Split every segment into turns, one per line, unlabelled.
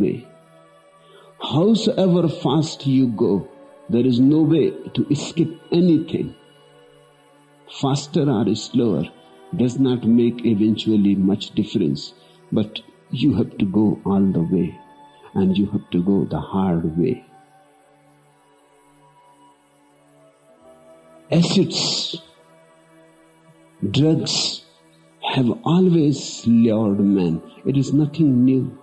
way. Howsoever fast you go, there is no way to skip anything. Faster or slower does not make eventually much difference, but you have to go all the way, and you have to go the hard way. Acids, drugs have always lured man. It is nothing new.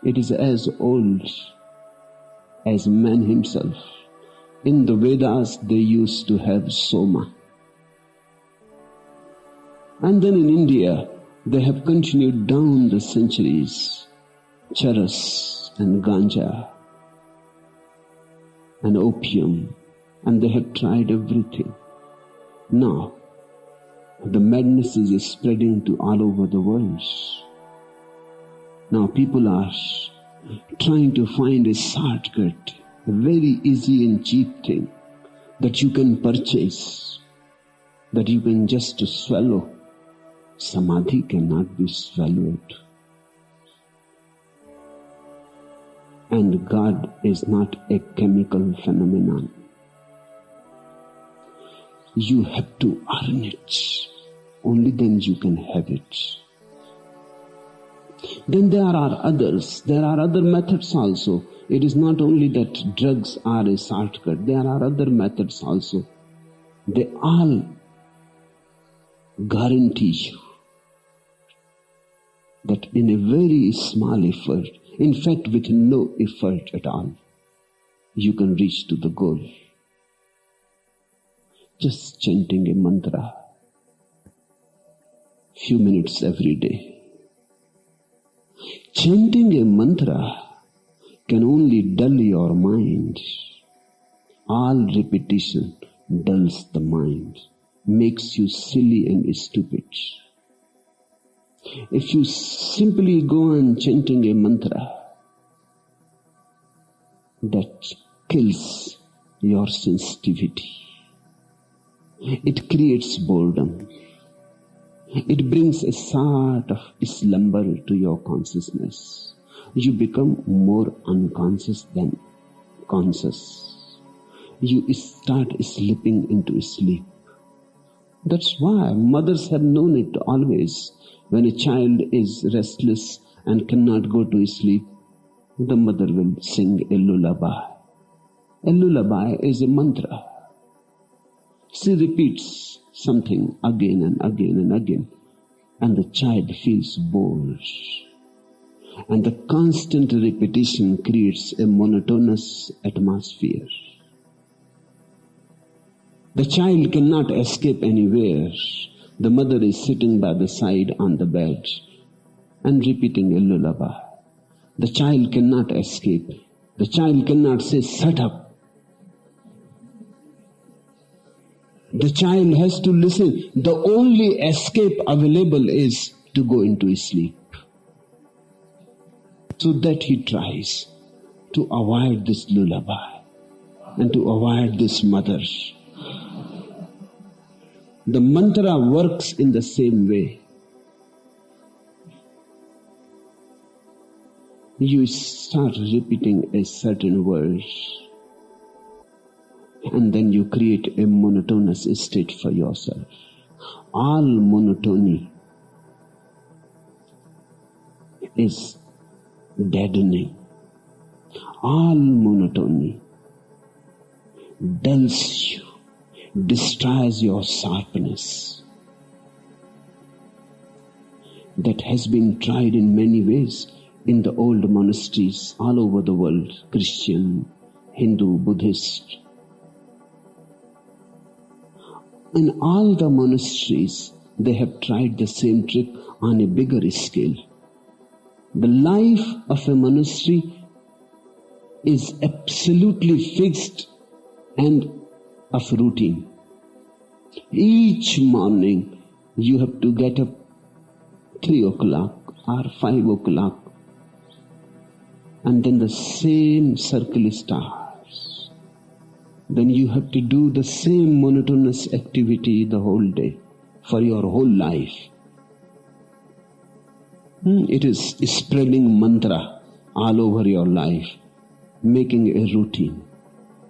It is as old as man himself. In the Vedas, they used to have soma. And then in India, they have continued down the centuries, charas and ganja and opium, and they have tried everything. Now, the madness is spreading to all over the world. Now people are trying to find a shortcut, a very easy and cheap thing that you can purchase, that you can just swallow. Samadhi cannot be swallowed. And God is not a chemical phenomenon. You have to earn it. Only then you can have it. Then there are others. There are other methods also. It is not only that drugs are a shortcut. There are other methods also. They all guarantee you that in a very small effort, in fact with no effort at all, you can reach to the goal. Just chanting a mantra, few minutes every day. Chanting a mantra can only dull your mind. All repetition dulls the mind, makes you silly and stupid. If you simply go on chanting a mantra, that kills your sensitivity. It creates boredom. It brings a sort of slumber to your consciousness. You become more unconscious than conscious. You start slipping into sleep. That's why mothers have known it always. When a child is restless and cannot go to sleep, the mother will sing a lullaby. A lullaby is a mantra. She repeats something again and again and again, and the child feels bored. And the constant repetition creates a monotonous atmosphere. The child cannot escape anywhere. The mother is sitting by the side on the bed and repeating a lullaby. The child cannot escape. The child cannot say, "Shut up." The child has to listen. The only escape available is to go into sleep. So that he tries to avoid this lullaby and to avoid this mother. The mantra works in the same way. You start repeating a certain word, and then you create a monotonous state for yourself. All monotony is deadening. All monotony dulls you, destroys your sharpness. That has been tried in many ways in the old monasteries all over the world, Christian, Hindu, Buddhist. In all the monasteries, they have tried the same trick on a bigger scale. The life of a monastery is absolutely fixed and of routine. Each morning you have to get up 3 o'clock or 5 o'clock, and then the same circle starts. Then you have to do the same monotonous activity the whole day for your whole life. It is spreading mantra all over your life, making a routine.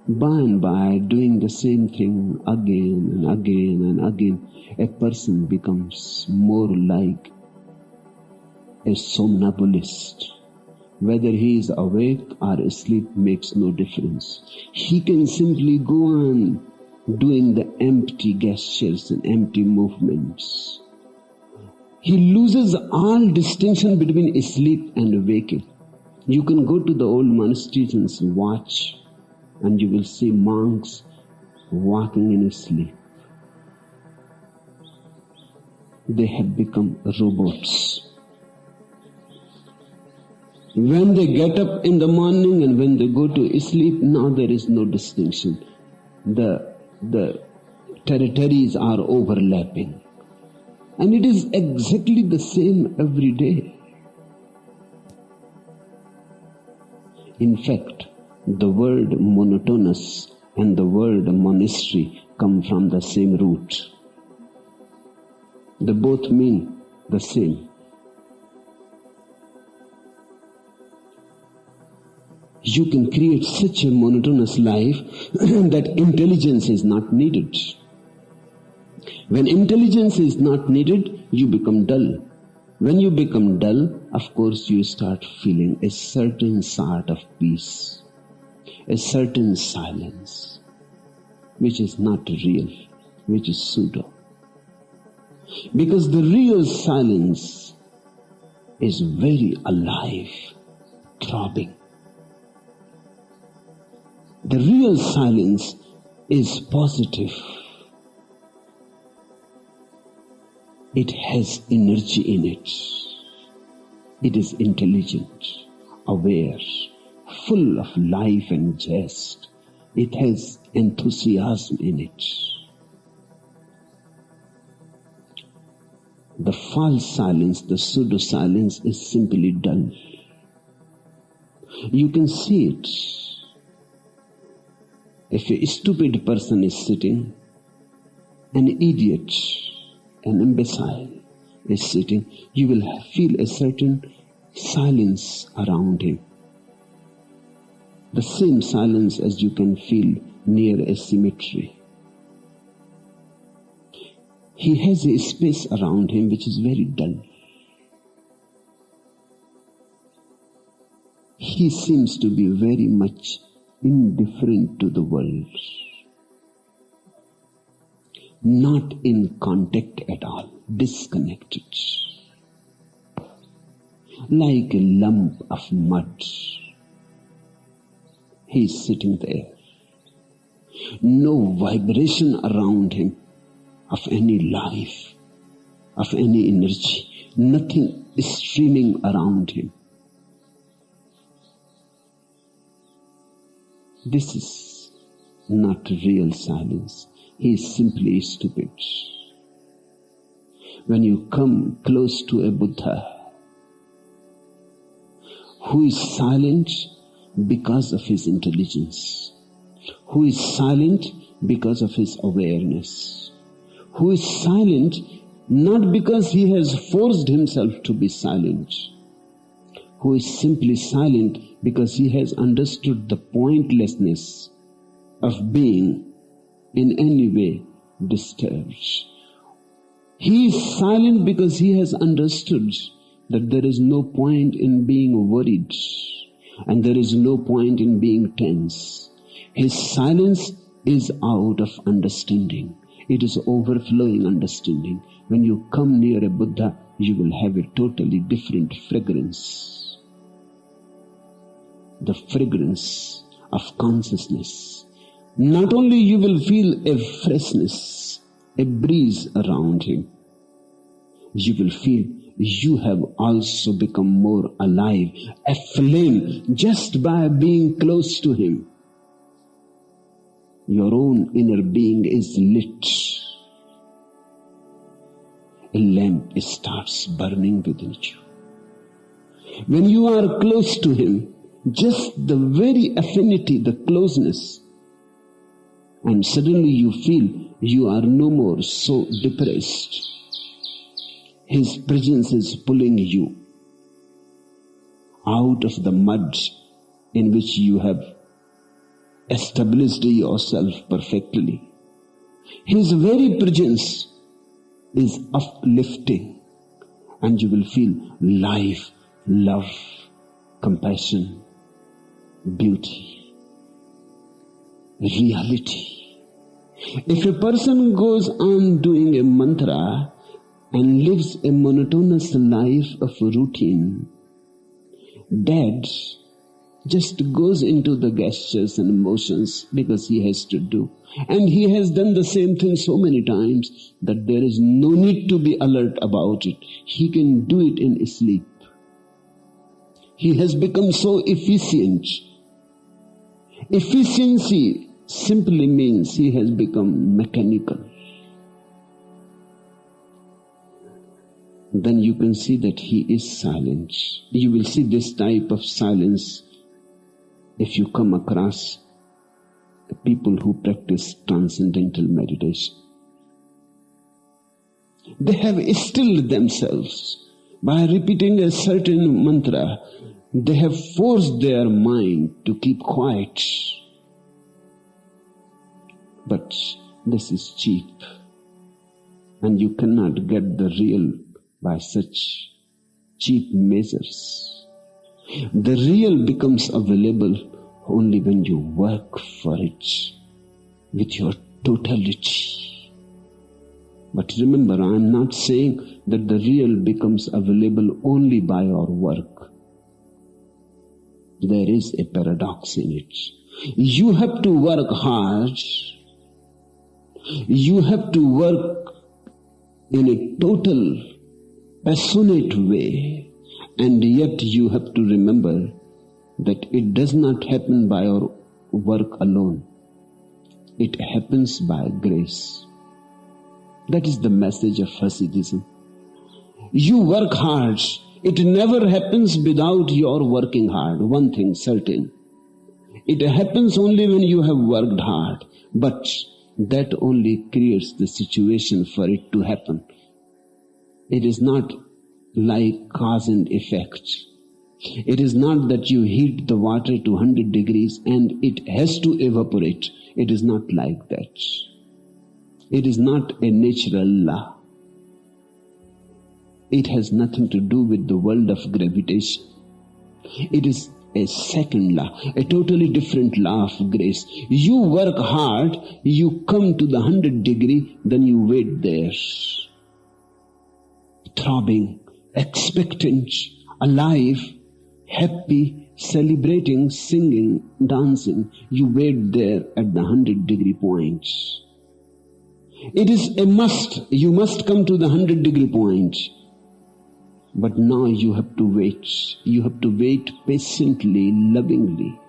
By and by, doing the same thing again and again and again, a person becomes more like a somnambulist. Whether he is awake or asleep makes no difference. He can simply go on doing the empty gestures and empty movements. He loses all distinction between asleep and waking. You can go to the old monasteries and watch, and you will see monks walking in sleep. They have become robots. When they get up in the morning and when they go to sleep, now there is no distinction. The territories are overlapping. And it is exactly the same every day. In fact, the word monotonous and the word monastery come from the same root. They both mean the same. You can create such a monotonous life that intelligence is not needed. When intelligence is not needed, you become dull. When you become dull, of course you start feeling a certain sort of peace, a certain silence, which is not real, which is pseudo. Because the real silence is very alive, throbbing. The real silence is positive. It has energy in it. It is intelligent, aware, full of life and jest. It has enthusiasm in it. The false silence, the pseudo-silence is simply dull. You can see it. If a stupid person is sitting, an idiot, an imbecile is sitting, you will feel a certain silence around him. The same silence as you can feel near a cemetery. He has a space around him which is very dull. He seems to be very much indifferent to the world. Not in contact at all, disconnected. Like a lump of mud. He is sitting there. No vibration around him of any life, of any energy. Nothing is streaming around him. This is not real silence. He is simply stupid. When you come close to a Buddha who is silent because of his intelligence, who is silent because of his awareness, who is silent not because he has forced himself to be silent, who is simply silent because he has understood the pointlessness of being in any way disturbed. He is silent because he has understood that there is no point in being worried and there is no point in being tense. His silence is out of understanding. It is overflowing understanding. When you come near a Buddha, you will have a totally different fragrance. The fragrance of consciousness. Not only you will feel a freshness, a breeze around him, you will feel you have also become more alive, aflame just by being close to him. Your own inner being is lit. A lamp starts burning within you. When you are close to him, just the very affinity, the closeness, and suddenly you feel you are no more so depressed. His presence is pulling you. out of the mud in which you have established yourself perfectly. His very presence is uplifting, and you will feel life, love, compassion, beauty, reality. If a person goes on doing a mantra and lives a monotonous life of routine, that just goes into the gestures and motions because he has to do. And he has done the same thing so many times that there is no need to be alert about it. He can do it in sleep. He has become so efficient. Efficiency simply means he has become mechanical. Then you can see that he is silent. You will see this type of silence if you come across people who practice transcendental meditation. They have stilled themselves by repeating a certain mantra. They have forced their mind to keep quiet. But this is cheap, and you cannot get the real by such cheap measures. The real becomes available only when you work for it with your totality. But remember, I am not saying that the real becomes available only by our work. There is a paradox in it. You have to work hard. You have to work in a total, passionate way, and yet you have to remember that it does not happen by our work alone. It happens by grace. That is the message of Hasidism. You work hard. It never happens without your working hard. One thing certain. It happens only when you have worked hard. But that only creates the situation for it to happen. It is not like cause and effect. It is not that you heat the water to 100 degrees and it has to evaporate. It is not like that. It is not a natural law. It has nothing to do with the world of gravitation. It is a second law, a totally different law of grace. You work hard, you come to the 100 degree, then you wait there. Throbbing, expectant, alive, happy, celebrating, singing, dancing. You wait there at the 100 degree point. It is a must. You must come to the 100 degree point. But now you have to wait. You have to wait patiently, lovingly.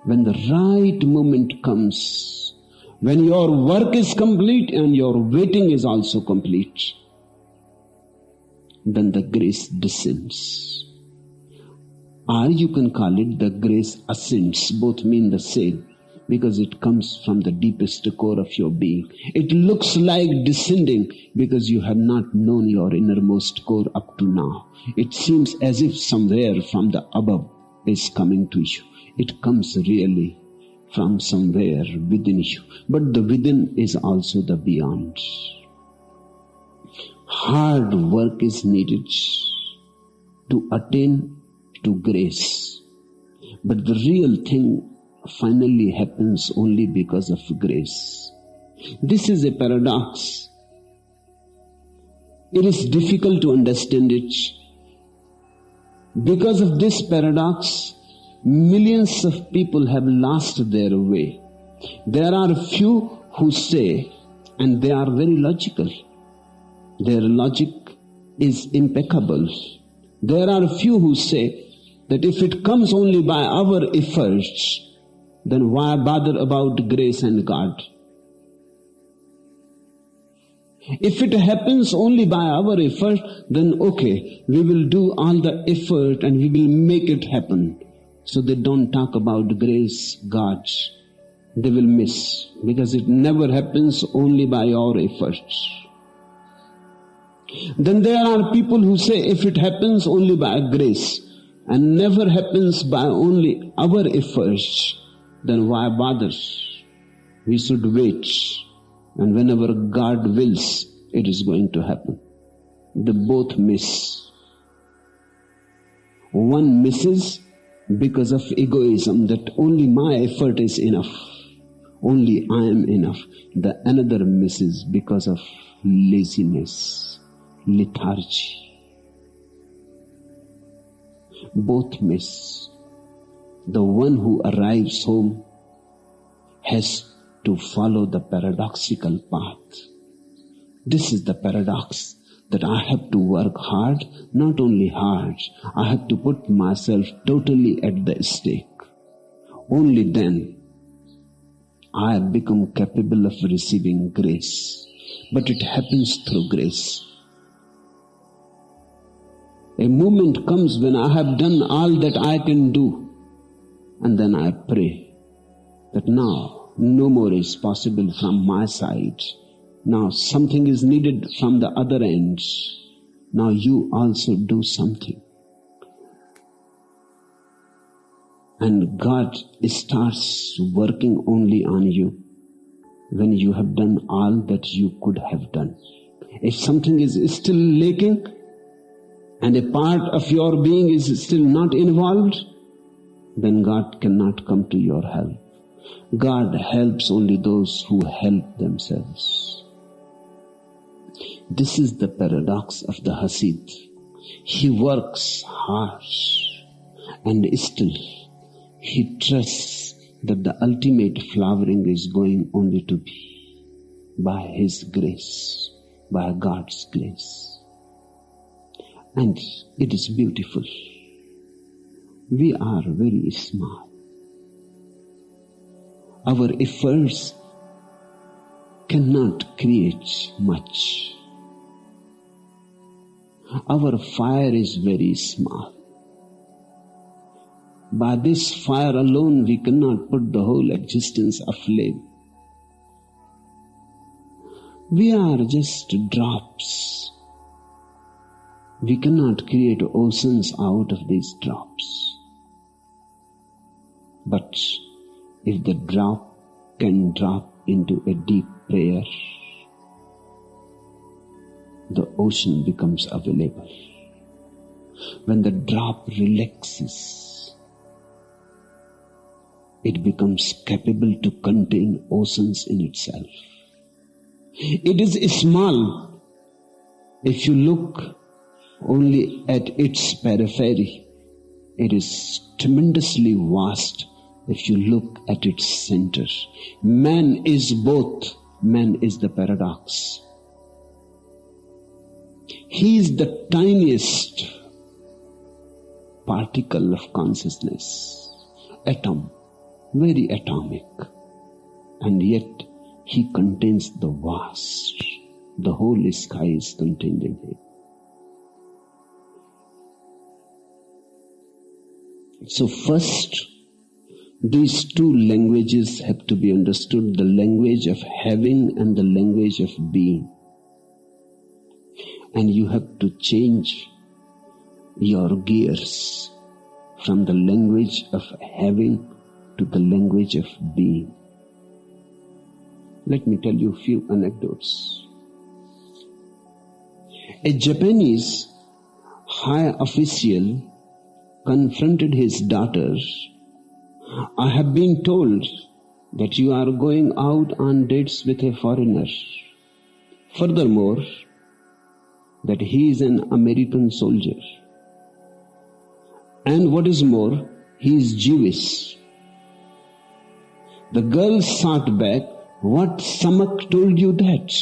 When the right moment comes, when your work is complete and your waiting is also complete, then the grace descends. Or you can call it the grace ascends. Both mean the same, because it comes from the deepest core of your being. It looks like descending because you have not known your innermost core up to now. It seems as if somewhere from the above is coming to you. It comes really from somewhere within you. But the within is also the beyond. Hard work is needed to attain to grace. But the real thing finally happens only because of grace. This is a paradox. It is difficult to understand it. Because of this paradox, millions of people have lost their way. There are few who say, and they are very logical, their logic is impeccable. There are few who say that if it comes only by our efforts, then why bother about grace and God? If it happens only by our effort, then okay, we will do all the effort and we will make it happen. So they don't talk about grace, God. They will miss, because it never happens only by our efforts. Then there are people who say if it happens only by grace, and never happens by only our efforts, then why bother? We should wait, and whenever God wills, it is going to happen. They both miss. One misses because of egoism, that only my effort is enough, only I am enough. The another misses because of laziness, lethargy. Both miss. The one who arrives home has to follow the paradoxical path. This is the paradox, that I have to work hard, not only hard, I have to put myself totally at the stake. Only then I have become capable of receiving grace. But it happens through grace. A moment comes when I have done all that I can do, and then I pray that now no more is possible from my side. Now something is needed from the other end. Now you also do something. And God starts working only on you when you have done all that you could have done. If something is still lacking and a part of your being is still not involved, then God cannot come to your help. God helps only those who help themselves. This is the paradox of the Hasid. He works hard and still he trusts that the ultimate flowering is going only to be by His grace, by God's grace. And it is beautiful. We are very small. Our efforts cannot create much. Our fire is very small. By this fire alone we cannot put the whole existence aflame. We are just drops. We cannot create oceans out of these drops. But if the drop can drop into a deep prayer, the ocean becomes available. When the drop relaxes, it becomes capable to contain oceans in itself. It is small. If you look only at its periphery, it is tremendously vast if you look at its center. Man is both. Man is the paradox. He is the tiniest particle of consciousness, atom, very atomic, and yet he contains the vast. The whole sky is contained in him. So first, these two languages have to be understood, the language of having and the language of being. And you have to change your gears from the language of having to the language of being. Let me tell you a few anecdotes. A Japanese high official confronted his daughter. I have been told that you are going out on dates with a foreigner. Furthermore, that he is an American soldier. And what is more, he is Jewish. The girl shot back, what Samak told you that?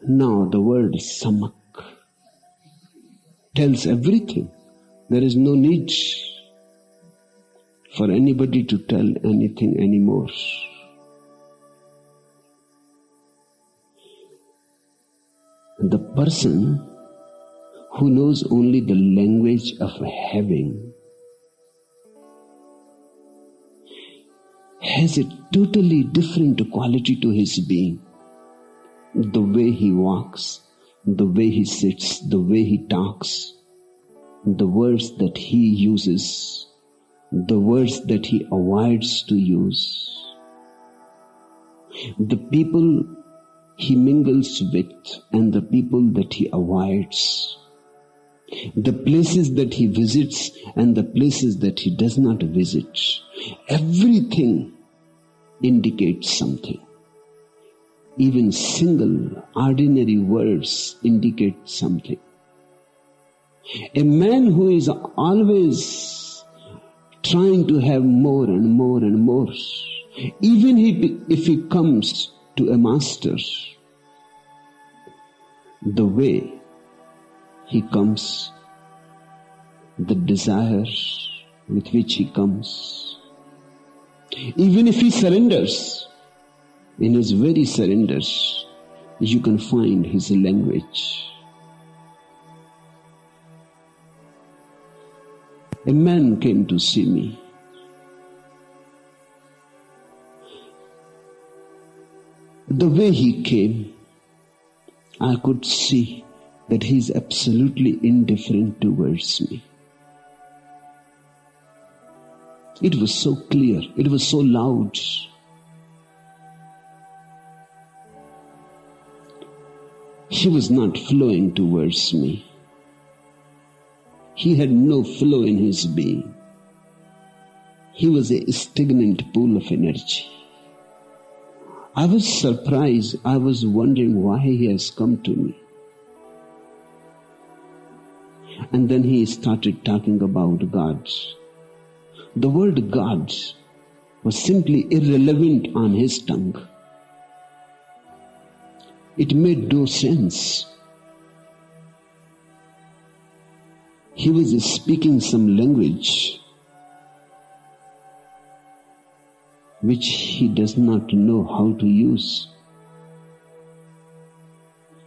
Now the word Samak tells everything. There is no need for anybody to tell anything anymore. The person who knows only the language of having has a totally different quality to his being. The way he walks, the way he sits, the way he talks, the words that he uses, the words that he avoids to use, the people he mingles with and the people that he avoids, the places that he visits and the places that he does not visit. Everything indicates something. Even single, ordinary words indicate something. A man who is always trying to have more and more and more, even if he comes to a master, the way he comes, the desire with which he comes, even if he surrenders, in his very surrenders, you can find his language. A man came to see me. The way he came, I could see that he is absolutely indifferent towards me. It was so clear, it was so loud. He was not flowing towards me. He had no flow in his being. He was a stagnant pool of energy. I was surprised. I was wondering why he has come to me. And then he started talking about God. The word God was simply irrelevant on his tongue. It made no sense. He was speaking some language which he does not know how to use.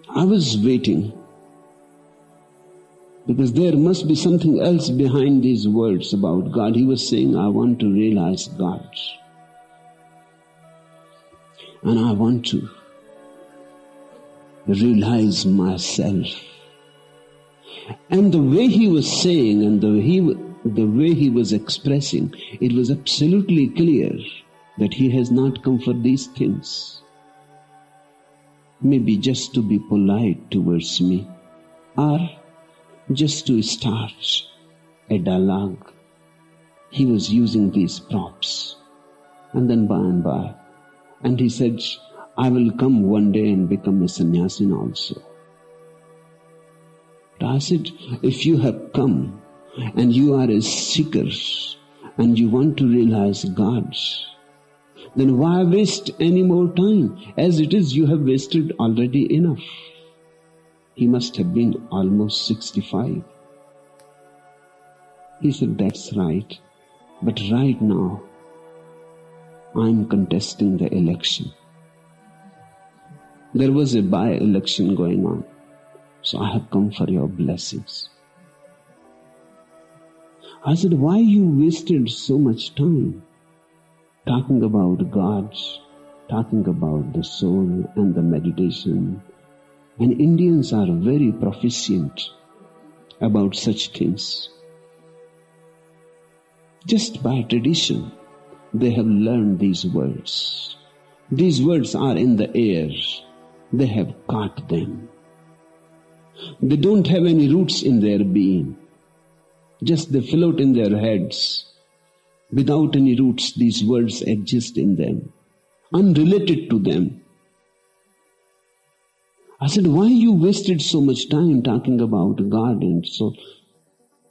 I was waiting because there must be something else behind these words about God. He was saying, I want to realize God. And I want to realize myself. And the way he was saying and the way he was expressing, it was absolutely clear that he has not come for these things. Maybe just to be polite towards me, or just to start a dialogue. He was using these props. And then by and by, and he said, I will come one day and become a sannyasin also. But I said, if you have come and you are a seeker and you want to realize God, then why waste any more time? As it is, you have wasted already enough. He must have been almost 65. He said, that's right. But right now, I'm contesting the election. There was a by-election going on. So I have come for your blessings. I said, why you wasted so much time talking about God, talking about the soul and the meditation? And Indians are very proficient about such things. Just by tradition, they have learned these words. These words are in the air. They have caught them. They don't have any roots in their being. Just they float in their heads. Without any roots, these words exist in them, unrelated to them. I said, why you wasted so much time talking about God? And so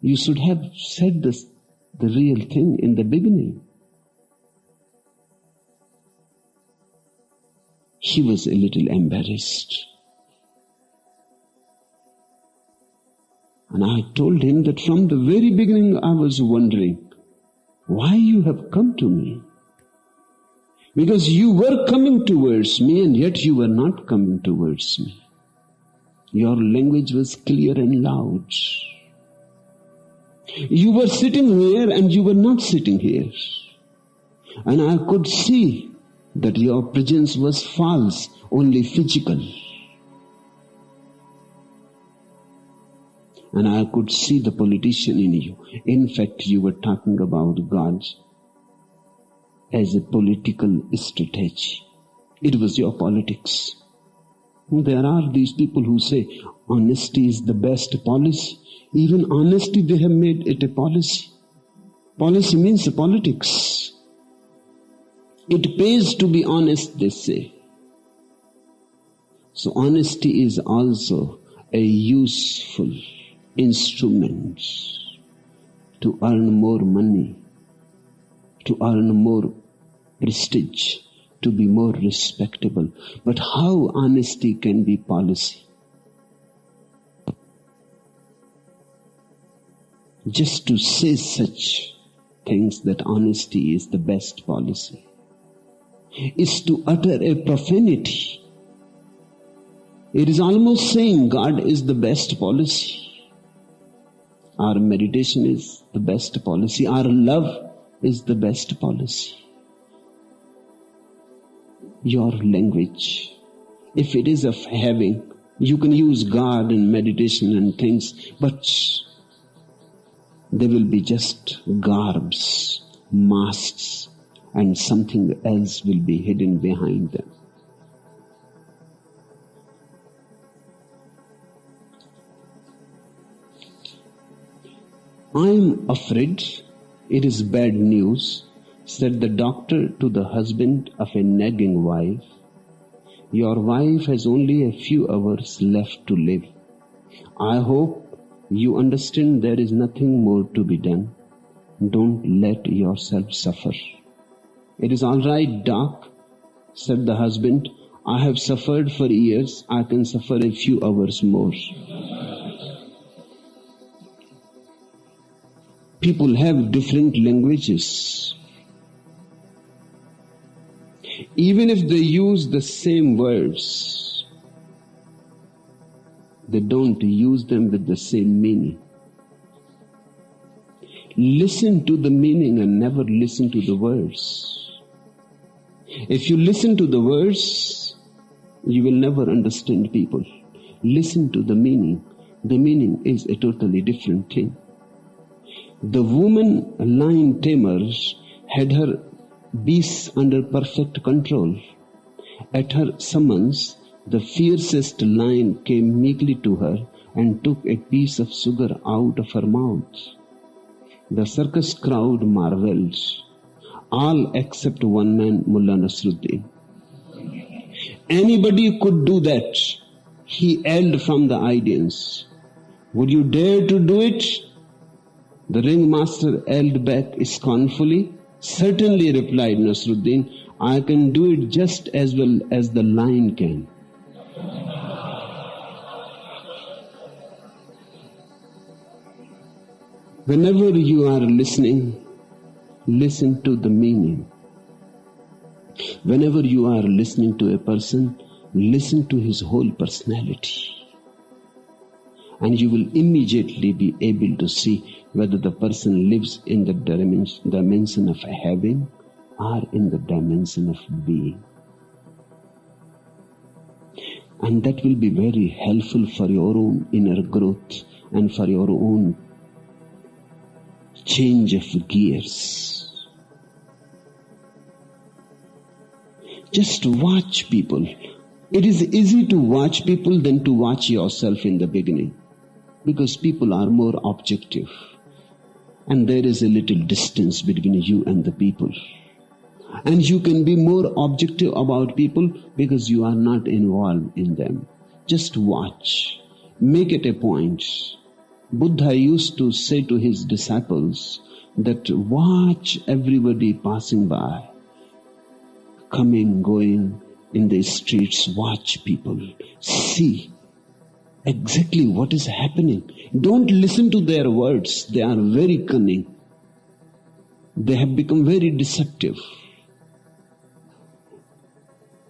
you should have said the real thing in the beginning. He was a little embarrassed. And I told him that from the very beginning I was wondering why you have come to me. Because you were coming towards me and yet you were not coming towards me. Your language was clear and loud. You were sitting here and you were not sitting here. And I could see that your presence was false, only physical. And I could see the politician in you. In fact, you were talking about God as a political strategy. It was your politics. There are these people who say honesty is the best policy. Even honesty, they have made it a policy. Policy means politics. It pays to be honest, they say. So honesty is also a useful instrument to earn more money, to earn more prestige, to be more respectable. But how honesty can be policy? Just to say such things that honesty is the best policy is to utter a profanity. It is almost saying God is the best policy. Our meditation is the best policy. Our love is the best policy. Your language, if it is of having, you can use God and meditation and things, but they will be just garbs, masks, and something else will be hidden behind them. I am afraid it is bad news, said the doctor to the husband of a nagging wife. Your wife has only a few hours left to live. I hope you understand there is nothing more to be done. Don't let yourself suffer. It is all right, doc, said the husband. I have suffered for years. I can suffer a few hours more. People have different languages. Even if they use the same words, they don't use them with the same meaning. Listen to the meaning and never listen to the words. If you listen to the words, you will never understand people. Listen to the meaning. The meaning is a totally different thing. The woman lion tamer had her beasts under perfect control. At her summons, the fiercest lion came meekly to her and took a piece of sugar out of her mouth. The circus crowd marveled, all except one man, Mullah Nasruddin. Anybody could do that, he yelled from the audience. Would you dare to do it? The ringmaster yelled back scornfully. Certainly, replied Nasruddin, I can do it just as well as the lion can. Whenever you are listening, listen to the meaning. Whenever you are listening to a person, listen to his whole personality. And you will immediately be able to see whether the person lives in the dimension of having or in the dimension of being. And that will be very helpful for your own inner growth and for your own change of gears. Just watch people. It is easy to watch people than to watch yourself in the beginning, because people are more objective and there is a little distance between you and the people. And you can be more objective about people because you are not involved in them. Just watch. Make it a point. Buddha used to say to his disciples that watch everybody passing by, coming, going in the streets. Watch people. See exactly what is happening. Don't listen to their words. They are very cunning. They have become very deceptive.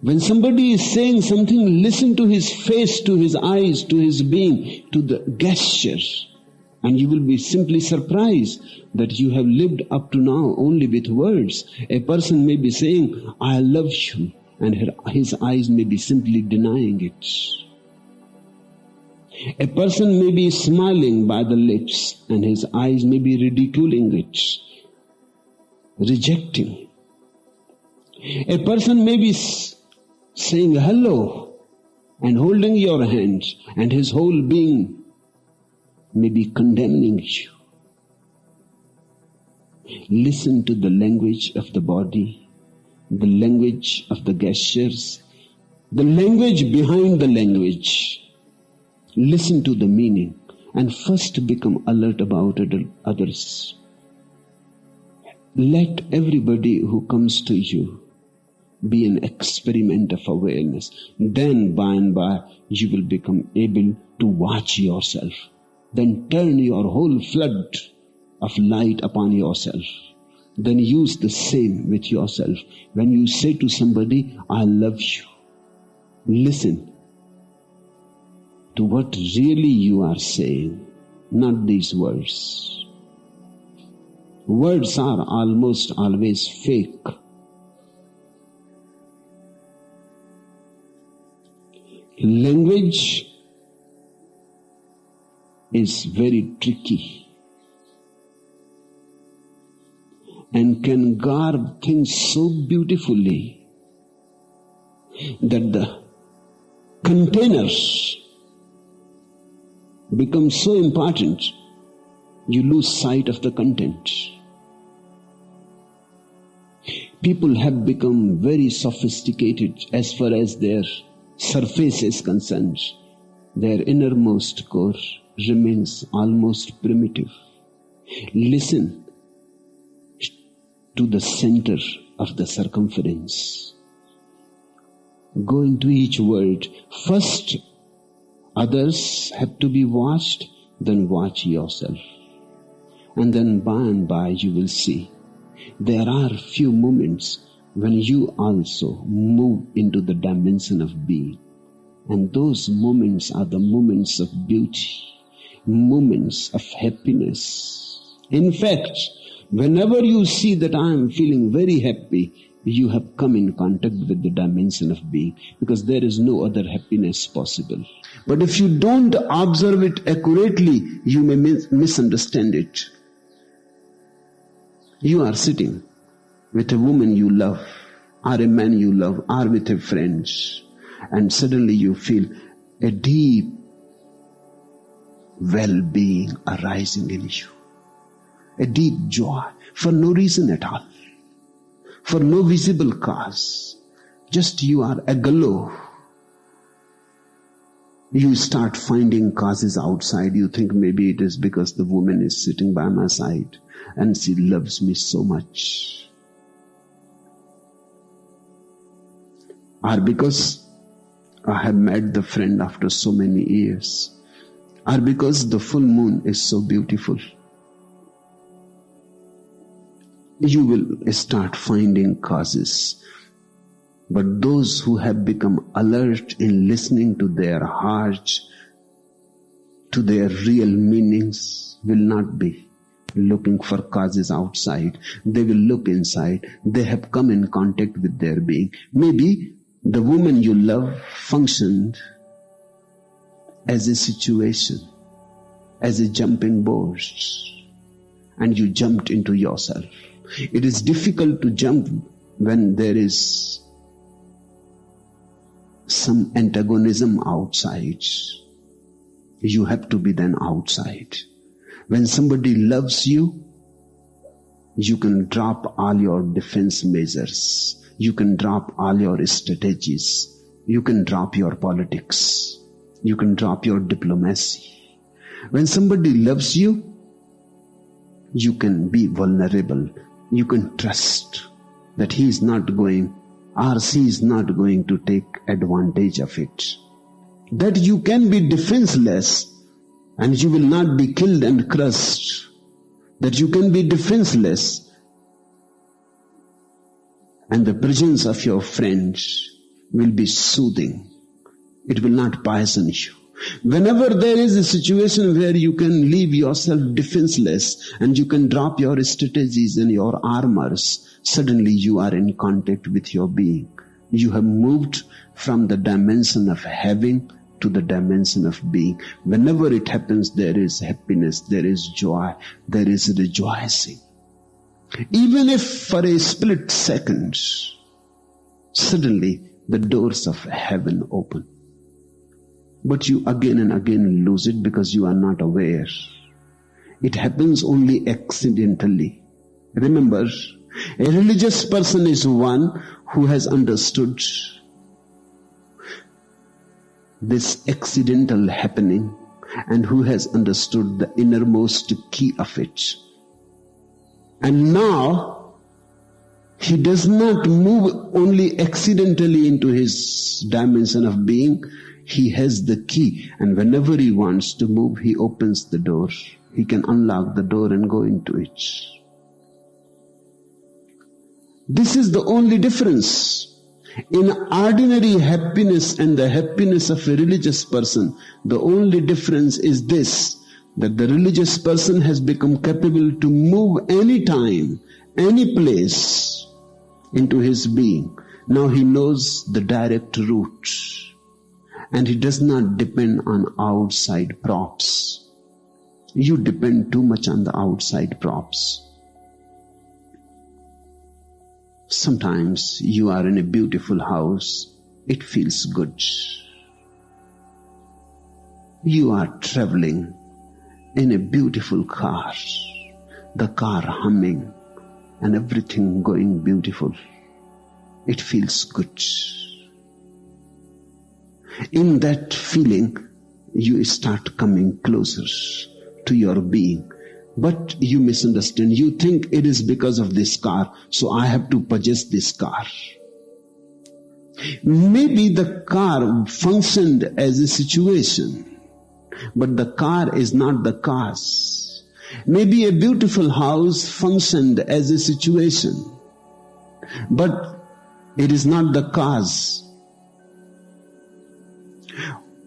When somebody is saying something, listen to his face, to his eyes, to his being, to the gestures. And you will be simply surprised that you have lived up to now only with words. A person may be saying, I love you, and his eyes may be simply denying it. A person may be smiling by the lips and his eyes may be ridiculing it, rejecting. A person may be saying hello and holding your hand, and his whole being may be condemning you. Listen to the language of the body, the language of the gestures, the language behind the language. Listen to the meaning and first become alert about others. Let everybody who comes to you be an experiment of awareness. Then by and by you will become able to watch yourself. Then turn your whole flood of light upon yourself. Then use the same with yourself. When you say to somebody, I love you, listen to what really you are saying, not these words. Words are almost always fake. Language is very tricky and can garb things so beautifully that the containers become so important, you lose sight of the content. People have become very sophisticated as far as their surface is concerned. Their innermost core remains almost primitive. Listen to the center of the circumference. Go into each word. First, others have to be watched, then watch yourself. And then by and by you will see there are few moments when you also move into the dimension of being. And those moments are the moments of beauty, moments of happiness. In fact, whenever you see that I am feeling very happy, you have come in contact with the dimension of being, because there is no other happiness possible. But if you don't observe it accurately, you may misunderstand it. You are sitting with a woman you love, or a man you love, or with a friend, and suddenly you feel a deep well-being arising in you. A deep joy, for no reason at all, for no visible cause. Just you are aglow. You start finding causes outside. You think maybe it is because the woman is sitting by my side and she loves me so much. Or because I have met the friend after so many years. Or because the full moon is so beautiful. You will start finding causes. But those who have become alert in listening to their heart, to their real meanings, will not be looking for causes outside. They will look inside. They have come in contact with their being. Maybe the woman you love functioned as a situation, as a jumping board, and you jumped into yourself. It is difficult to jump when there is some antagonism outside. You have to be then outside. When somebody loves you, you can drop all your defense measures. You can drop all your strategies. You can drop your politics. You can drop your diplomacy. When somebody loves you, you can be vulnerable. You can trust that he is not going, or she is not going to take advantage of it. That you can be defenseless and you will not be killed and crushed. That you can be defenseless and the presence of your friends will be soothing. It will not poison you. Whenever there is a situation where you can leave yourself defenseless and you can drop your strategies and your armors, suddenly you are in contact with your being. You have moved from the dimension of having to the dimension of being. Whenever it happens, there is happiness, there is joy, there is rejoicing. Even if for a split second, suddenly the doors of heaven open. But you again and again lose it because you are not aware. It happens only accidentally. Remember, a religious person is one who has understood this accidental happening and who has understood the innermost key of it. And now, he does not move only accidentally into his dimension of being. He has the key, and whenever he wants to move, he opens the door. He can unlock the door and go into it. This is the only difference. In ordinary happiness and the happiness of a religious person, the only difference is this, that the religious person has become capable to move any time, any place into his being. Now he knows the direct route, and he does not depend on outside props. You depend too much on the outside props. Sometimes you are in a beautiful house, it feels good. You are traveling in a beautiful car, the car humming and everything going beautiful. It feels good. In that feeling, you start coming closer to your being. But you misunderstand. You think it is because of this car, so I have to possess this car. Maybe the car functioned as a situation, but the car is not the cause. Maybe a beautiful house functioned as a situation, but it is not the cause.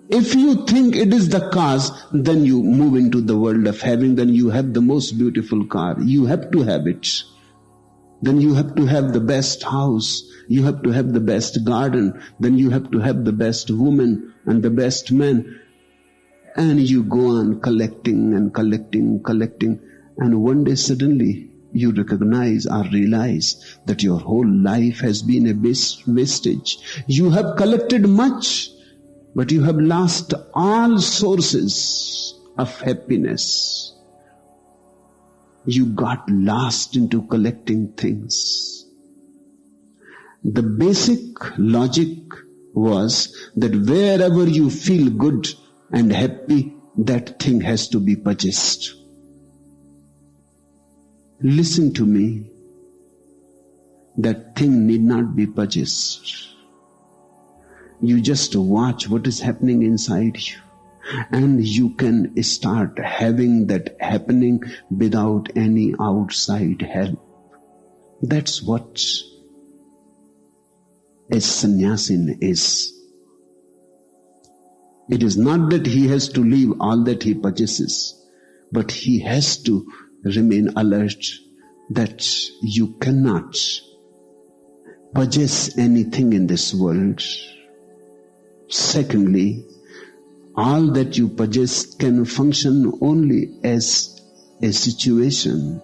If you think it is the cause, then you move into the world of having, then you have the most beautiful car. You have to have it. Then you have to have the best house. You have to have the best garden. Then you have to have the best woman and the best man. And you go on collecting and collecting, collecting. And one day suddenly you recognize or realize that your whole life has been a wastage. You have collected much, but you have lost all sources of happiness. You got lost into collecting things. The basic logic was that wherever you feel good and happy, that thing has to be purchased. Listen to me. That thing need not be purchased. You just watch what is happening inside you, and you can start having that happening without any outside help. That's what a sannyasin is. It is not that he has to leave all that he possesses, but he has to remain alert that you cannot possess anything in this world. Secondly, all that you possess can function only as a situation,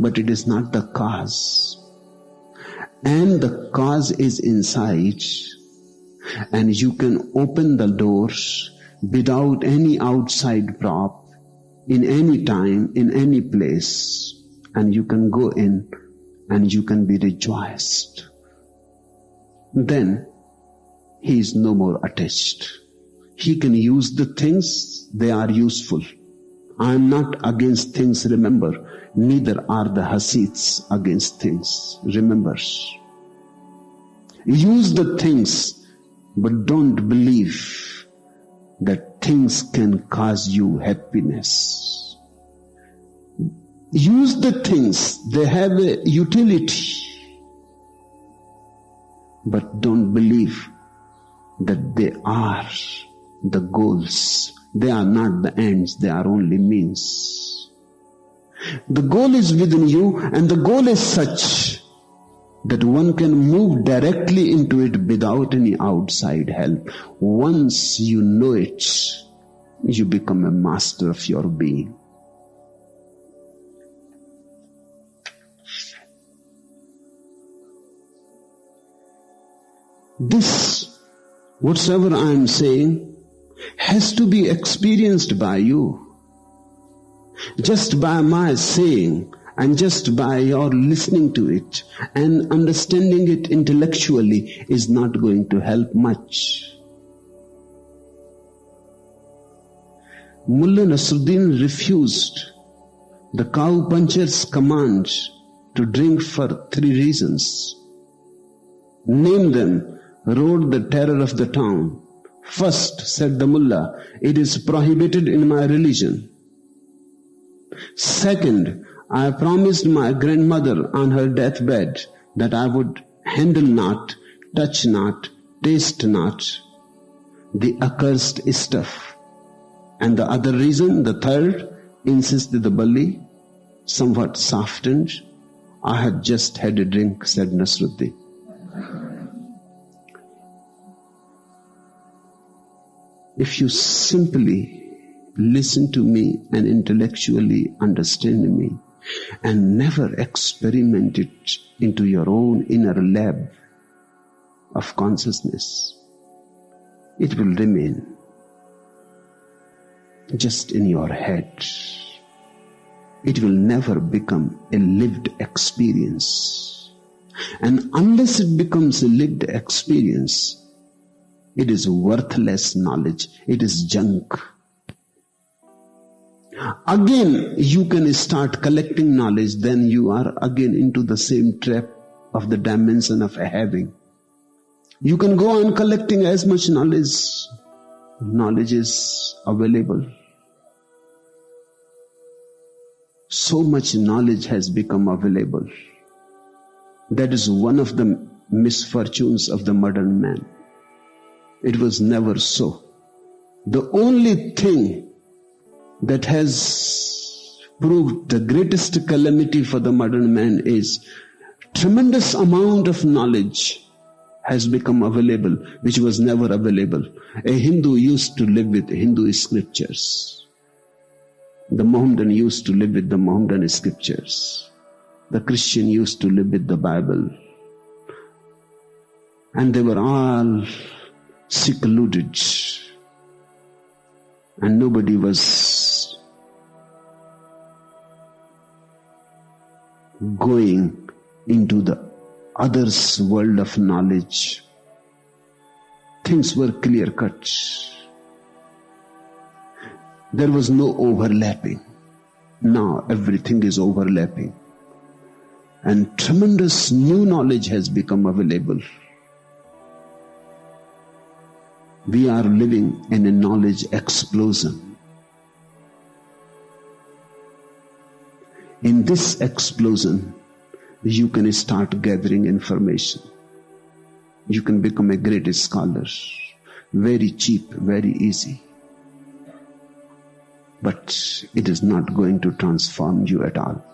but it is not the cause. And the cause is inside, and you can open the doors without any outside prop, in any time, in any place, and you can go in and you can be rejoiced. Then he is no more attached. He can use the things, they are useful. I am not against things, remember. Neither are the Hasids against things, remember. Use the things, but don't believe that things can cause you happiness. Use the things, they have a utility, but don't believe that they are the goals. They are not the ends, they are only means. The goal is within you, and the goal is such that one can move directly into it without any outside help. Once you know it, you become a master of your being. This, whatsoever I am saying, has to be experienced by you. Just by my saying and just by your listening to it and understanding it intellectually is not going to help much. Mullah Nasruddin refused the cowpuncher's command to drink for 3 reasons. Name them, roared the terror of the town. First, said the mullah, it is prohibited in my religion. Second, I promised my grandmother on her deathbed that I would handle not, touch not, taste not the accursed stuff. And the other reason, the third, insisted the Bali, somewhat softened. I had just had a drink, said Nasruddin. If you simply listen to me and intellectually understand me and never experiment it into your own inner lab of consciousness, it will remain just in your head. It will never become a lived experience. And unless it becomes a lived experience, it is worthless knowledge. It is junk. Again, you can start collecting knowledge, then you are again into the same trap of the dimension of having. You can go on collecting as much knowledge. Knowledge is available. So much knowledge has become available. That is one of the misfortunes of the modern man. It was never so. The only thing that has proved the greatest calamity for the modern man is tremendous amount of knowledge has become available, which was never available. A Hindu used to live with Hindu scriptures. The Mohammedan used to live with the Mohammedan scriptures. The Christian used to live with the Bible. And they were all secluded. And nobody was going into the other's world of knowledge. Things were clear cut. There was no overlapping. Now everything is overlapping. And tremendous new knowledge has become available. We are living in a knowledge explosion. In this explosion, you can start gathering information. You can become a great scholar. Very cheap, very easy. But it is not going to transform you at all.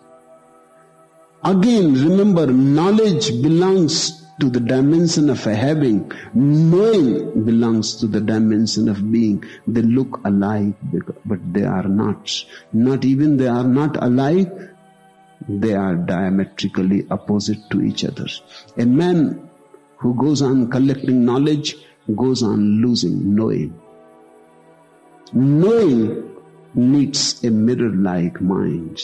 Again, remember, knowledge belongs to the dimension of having. Knowing belongs to the dimension of being. They look alike, but they are not. Not even they are not alike. They are diametrically opposite to each other. A man who goes on collecting knowledge goes on losing knowing. Knowing needs a mirror-like mind,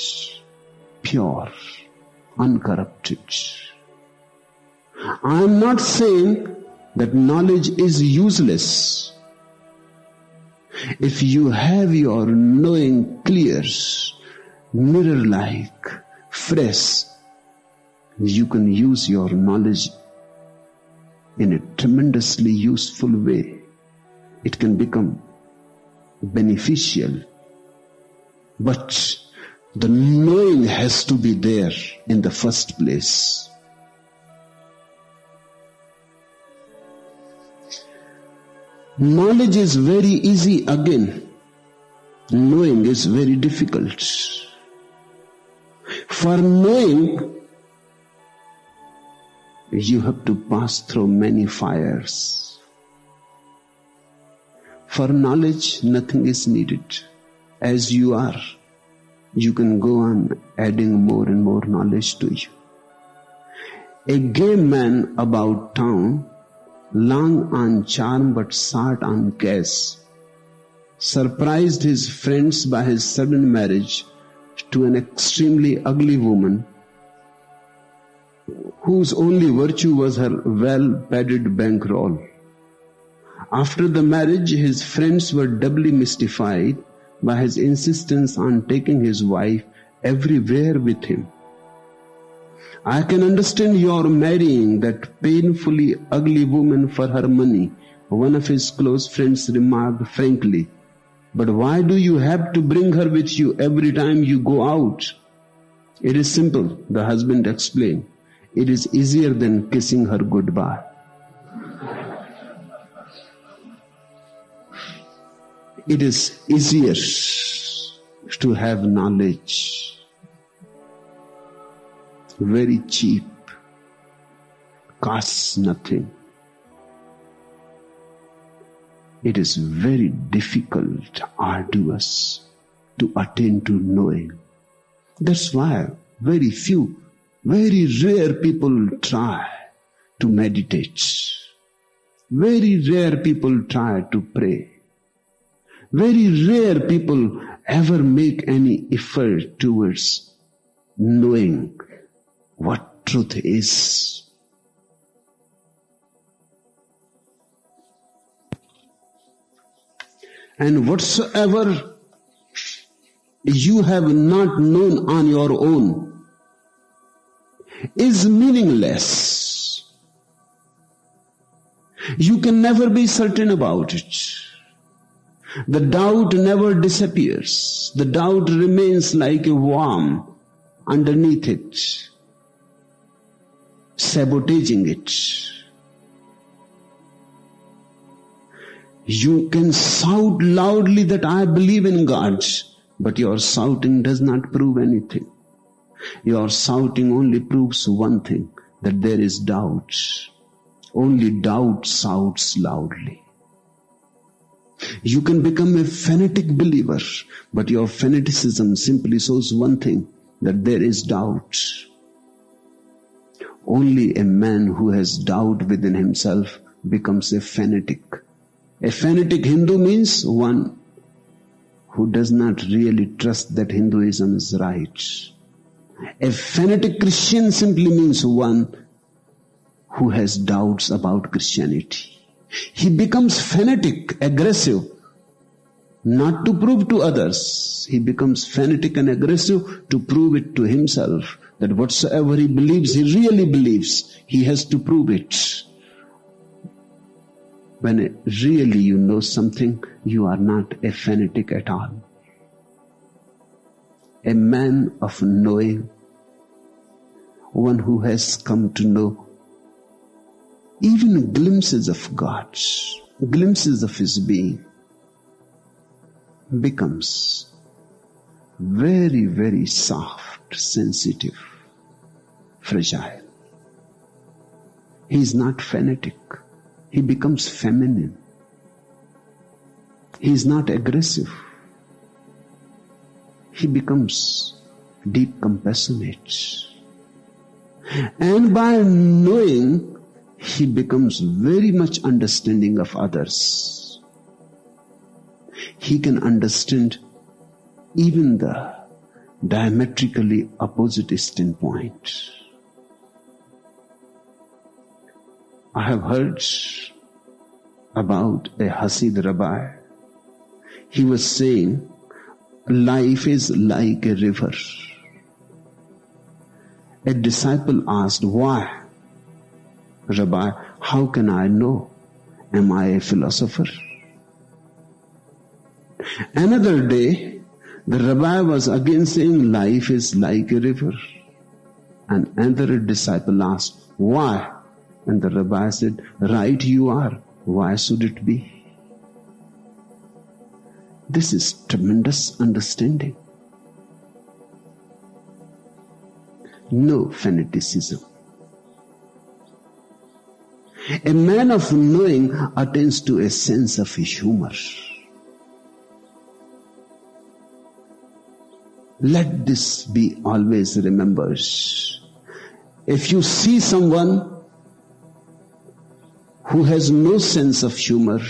pure, uncorrupted. I am not saying that knowledge is useless. If you have your knowing clear, mirror-like, fresh, you can use your knowledge in a tremendously useful way. It can become beneficial. But the knowing has to be there in the first place. Knowledge is very easy again. Knowing is very difficult. For knowing, you have to pass through many fires. For knowledge, nothing is needed. As you are, you can go on adding more and more knowledge to you. A gay man about town, long on charm but short on cash, surprised his friends by his sudden marriage to an extremely ugly woman whose only virtue was her well-padded bankroll. After the marriage, his friends were doubly mystified by his insistence on taking his wife everywhere with him. I can understand your marrying that painfully ugly woman for her money, one of his close friends remarked frankly. But why do you have to bring her with you every time you go out? It is simple, the husband explained. It is easier than kissing her goodbye. It is easier to have knowledge. Very cheap. Costs nothing. It is very difficult, arduous to attain to knowing. That's why very few, very rare people try to meditate. Very rare people try to pray. Very rare people ever make any effort towards knowing what truth is. And whatsoever you have not known on your own is meaningless. You can never be certain about it. The doubt never disappears. The doubt remains like a worm underneath it, sabotaging it. You can shout loudly that I believe in God, but your shouting does not prove anything. Your shouting only proves one thing, that there is doubt. Only doubt shouts loudly. You can become a fanatic believer, but your fanaticism simply shows one thing, that there is doubt. Only a man who has doubt within himself becomes a fanatic. A fanatic Hindu means one who does not really trust that Hinduism is right. A fanatic Christian simply means one who has doubts about Christianity. He becomes fanatic, aggressive, not to prove to others. He becomes fanatic and aggressive to prove it to himself, that whatsoever he believes, he really believes. He has to prove it. When really you know something, you are not a fanatic at all. A man of knowing, one who has come to know even glimpses of God, glimpses of his being, becomes very, very soft, sensitive, fragile. He is not fanatic. He becomes feminine. He is not aggressive. He becomes deep compassionate. And by knowing, he becomes very much understanding of others. He can understand even the diametrically opposite standpoint. I have heard about a Hasid rabbi. He was saying, life is like a river. A disciple asked, why? Rabbi, how can I know? Am I a philosopher? Another day, the rabbi was again saying, life is like a river. And another disciple asked, why? And the rabbi said, right you are. Why should it be? This is tremendous understanding. No fanaticism. A man of knowing attains to a sense of humor. Let this be always remembered. If you see someone who has no sense of humor,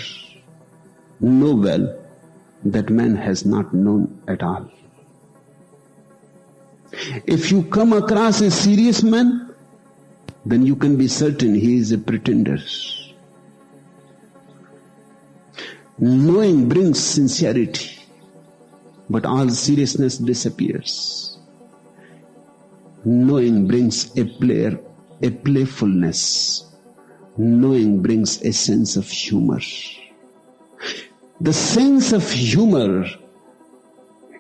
know well that man has not known at all. If you come across a serious man, then you can be certain he is a pretender. Knowing brings sincerity, but all seriousness disappears. Knowing brings a playfulness. Knowing brings a sense of humor. The sense of humor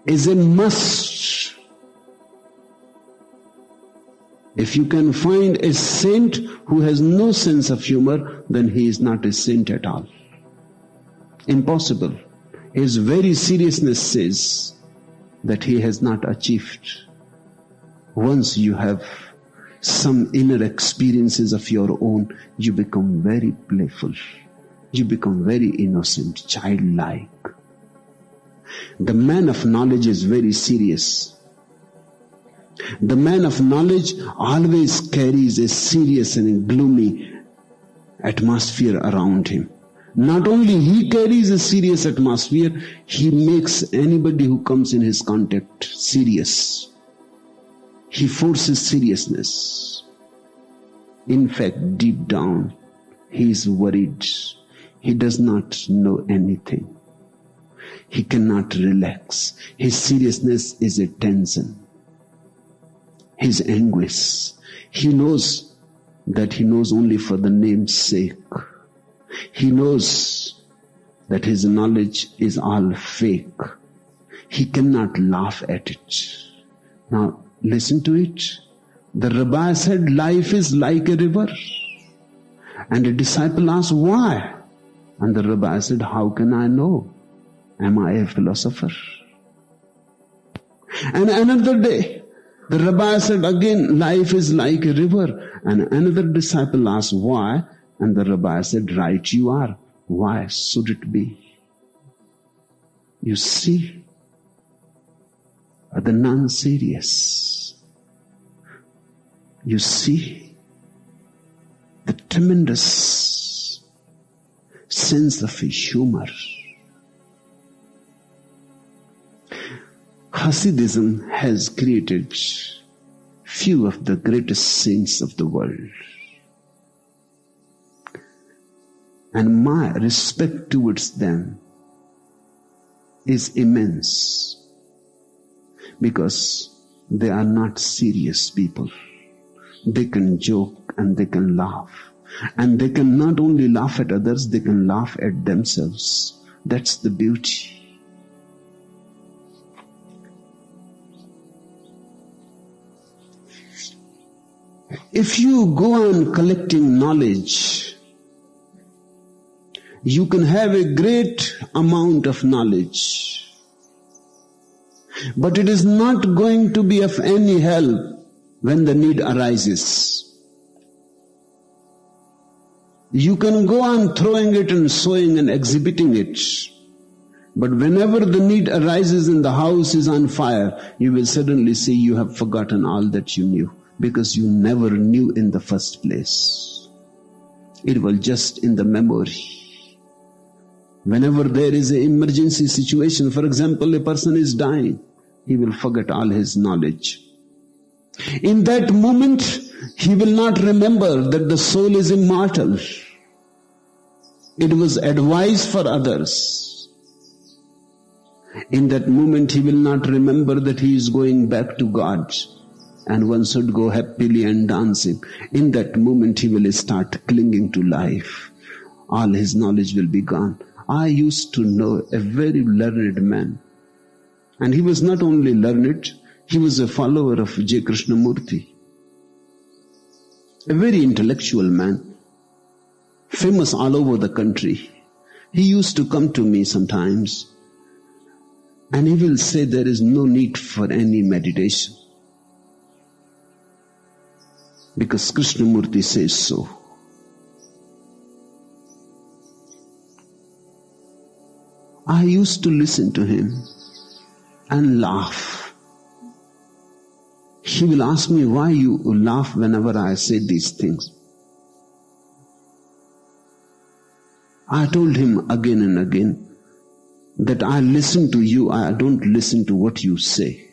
is a must. If you can find a saint who has no sense of humor, then he is not a saint at all. Impossible. His very seriousness says that he has not achieved. Once you have some inner experiences of your own, you become very playful. You become very innocent, childlike. The man of knowledge is very serious. The man of knowledge always carries a serious and a gloomy atmosphere around him. Not only he carries a serious atmosphere, he makes anybody who comes in his contact serious. He forces seriousness. In fact, deep down, he is worried. He does not know anything. He cannot relax. His seriousness is a tension. His anguish. He knows that he knows only for the name's sake. He knows that his knowledge is all fake. He cannot laugh at it. Now, listen to it. The rabbi said, life is like a river. And a disciple asked, why? And the rabbi said, how can I know? Am I a philosopher? And another day, the rabbi said again, life is like a river. And another disciple asked, why? And the rabbi said, right you are. Why should it be? You see, the non-serious. You see the tremendous sense of humor. Hasidism has created few of the greatest saints of the world. And my respect towards them is immense, because they are not serious people. They can joke and they can laugh. And they can not only laugh at others, they can laugh at themselves. That's the beauty. If you go on collecting knowledge, you can have a great amount of knowledge, but it is not going to be of any help when the need arises. You can go on throwing it and sowing and exhibiting it, but whenever the need arises and the house is on fire, you will suddenly see you have forgotten all that you knew, because you never knew in the first place. It was just in the memory. Whenever there is an emergency situation, for example, a person is dying, he will forget all his knowledge. In that moment, he will not remember that the soul is immortal. It was advice for others. In that moment, he will not remember that he is going back to God and one should go happily and dancing. In that moment, he will start clinging to life. All his knowledge will be gone. I used to know a very learned man. And he was not only learned, he was a follower of J. Krishnamurti. A very intellectual man, famous all over the country. He used to come to me sometimes and he will say there is no need for any meditation, because Krishnamurti says so. I used to listen to him and laugh. He will ask me, why you laugh whenever I say these things? I told him again and again that I listen to you, I don't listen to what you say.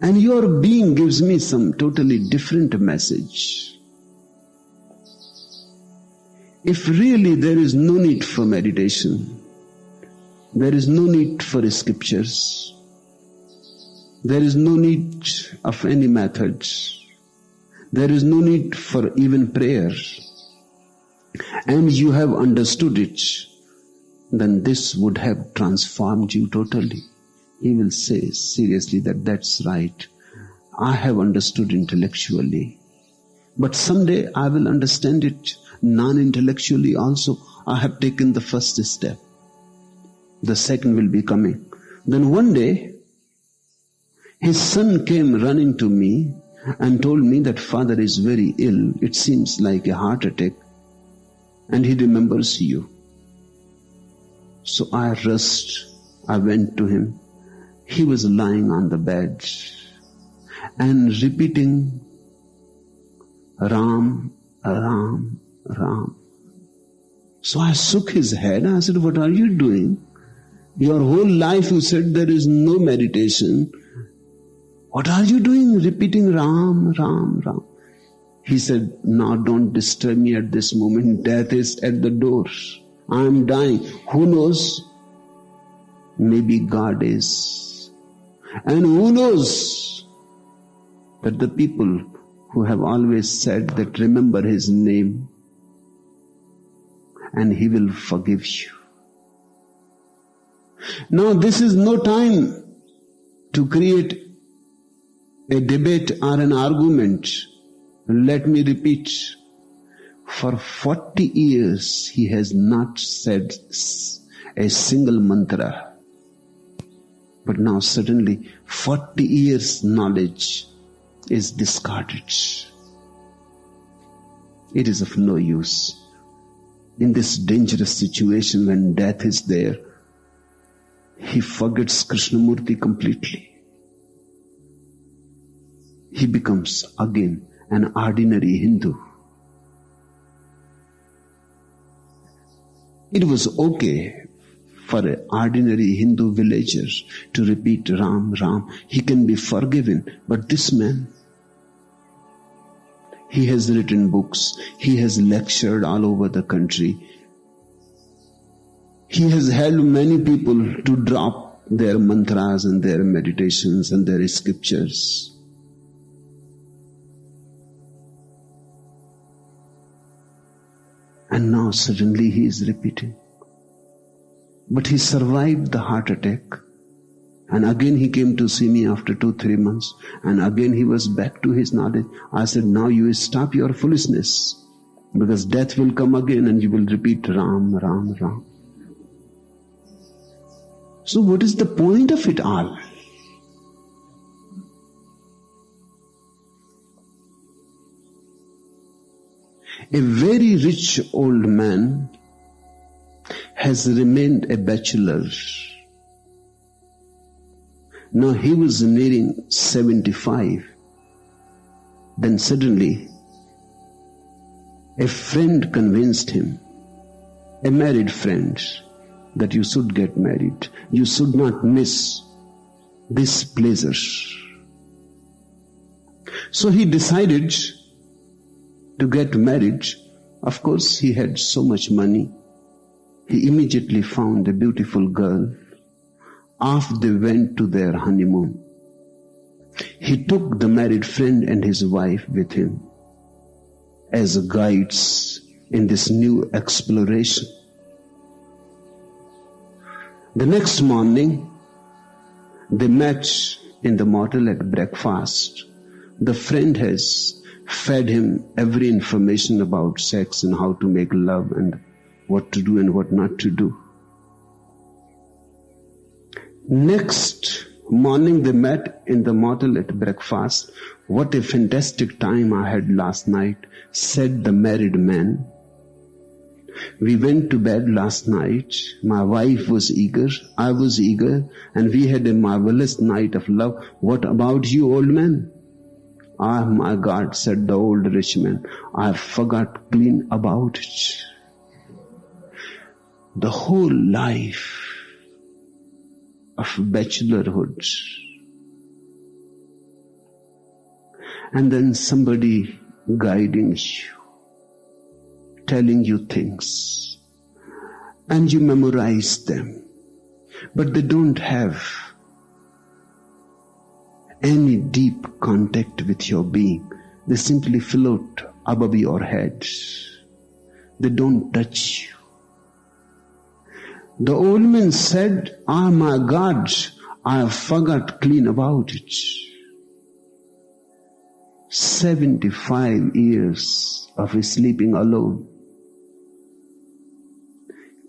And your being gives me some totally different message. If really there is no need for meditation, there is no need for scriptures, there is no need of any methods, there is no need for even prayer, and you have understood it, then this would have transformed you totally. He will say seriously that that's right. I have understood intellectually, but someday I will understand it non-intellectually also. I have taken the first step. The second will be coming. Then one day, his son came running to me and told me that father is very ill. It seems like a heart attack, and he remembers you. So I rushed. I went to him. He was lying on the bed and repeating Ram, Ram, Ram. So I shook his head. I said, what are you doing? Your whole life you said there is no meditation. What are you doing repeating Ram, Ram, Ram? He said, now don't disturb me at this moment. Death is at the door. I am dying. Who knows? Maybe God is. And who knows that the people who have always said that remember his name and he will forgive you. Now this is no time to create a debate or an argument. Let me repeat. For 40 years he has not said a single mantra. But now suddenly 40 years knowledge is discarded. It is of no use. In this dangerous situation when death is there, he forgets Krishnamurti completely. He becomes again an ordinary Hindu. It was okay for an ordinary Hindu villager to repeat Ram, Ram. He can be forgiven. But this man, he has written books. He has lectured all over the country. He has helped many people to drop their mantras and their meditations and their scriptures. And now suddenly he is repeating. But he survived the heart attack. And again he came to see me after 2-3 months. And again he was back to his knowledge. I said, now you stop your foolishness. Because death will come again and you will repeat Ram, Ram, Ram. So what is the point of it all? A very rich old man has remained a bachelor. Now he was nearing 75. Then suddenly a friend convinced him, a married friend, that you should get married. You should not miss this pleasure. So he decided to get married. Of course, he had so much money. He immediately found a beautiful girl. After they went to their honeymoon, he took the married friend and his wife with him as guides in this new exploration. The next morning, they met in the motel at breakfast. The friend has fed him every information about sex and how to make love and what to do and what not to do. Next morning they met in the motel at breakfast. What a fantastic time I had last night, said the married man. We went to bed last night. My wife was eager, I was eager, and we had a marvelous night of love. What about you, old man? Ah, my God, said the old rich man, I forgot clean about it. The whole life of bachelorhood. And then somebody guiding you, telling you things, and you memorize them, but they don't have any deep contact with your being. They simply float above your head. They don't touch you. The old man said, ah, my God, I forgot clean about it. 75 years of sleeping alone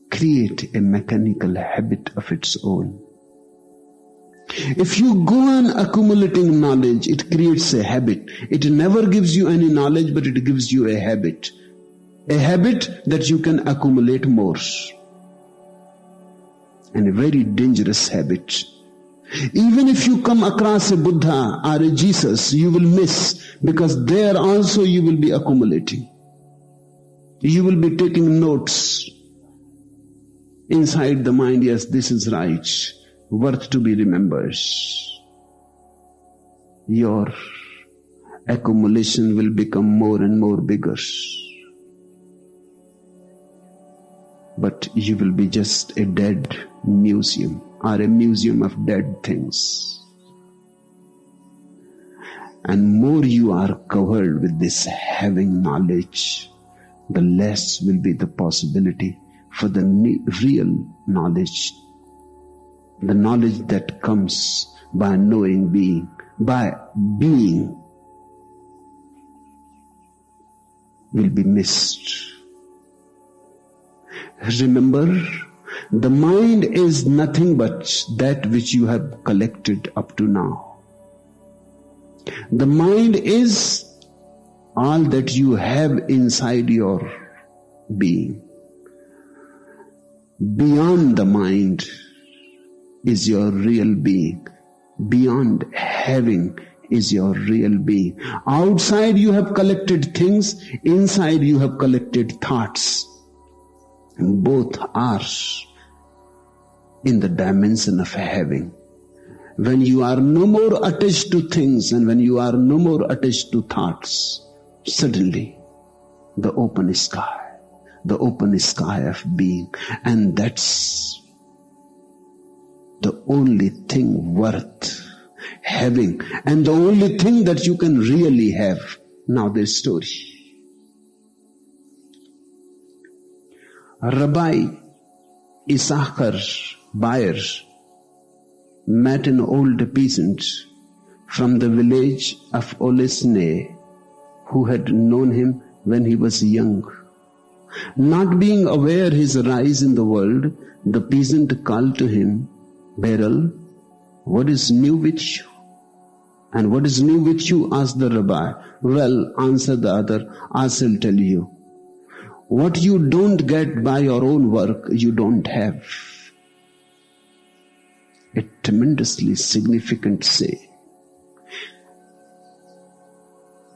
create a mechanical habit of its own. If you go on accumulating knowledge, it creates a habit. It never gives you any knowledge, but it gives you a habit. A habit that you can accumulate more. And a very dangerous habit. Even if you come across a Buddha or a Jesus, you will miss, because there also you will be accumulating. You will be taking notes inside the mind. Yes, this is right, worth to be remembered. Your accumulation will become more and more bigger. But you will be just a dead museum, or a museum of dead things. And more you are covered with this having knowledge, the less will be the possibility for the real knowledge. The knowledge that comes by knowing being, by being, will be missed. Remember, the mind is nothing but that which you have collected up to now. The mind is all that you have inside your being. Beyond the mind is your real being. Beyond having is your real being. Outside you have collected things, inside you have collected thoughts. Both are in the dimension of having. When you are no more attached to things and when you are no more attached to thoughts, suddenly the open sky of being, and that's the only thing worth having, and the only thing that you can really have. Now this story. Rabbi Issachar Bayer met an old peasant from the village of Olesne who had known him when he was young. Not being aware his rise in the world, the peasant called to him, Beryl, what is new with you? And what is new with you? Asked the rabbi. Well, answered the other, I shall tell you. What you don't get by your own work, you don't have. A tremendously significant say.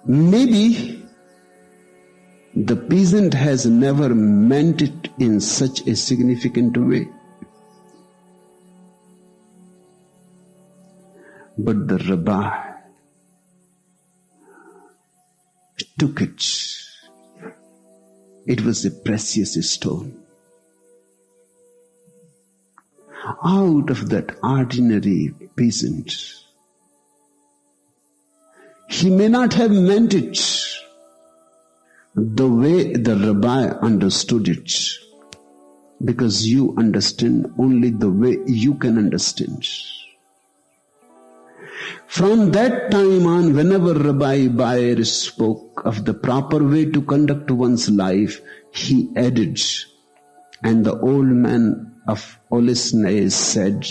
Maybe the peasant has never meant it in such a significant way. But the rabbi took it. It was a precious stone. Out of that ordinary peasant, he may not have meant it the way the rabbi understood it, because you understand only the way you can understand. From that time on, whenever Rabbi Bayer spoke of the proper way to conduct one's life, he added, and the old man of Olesne said,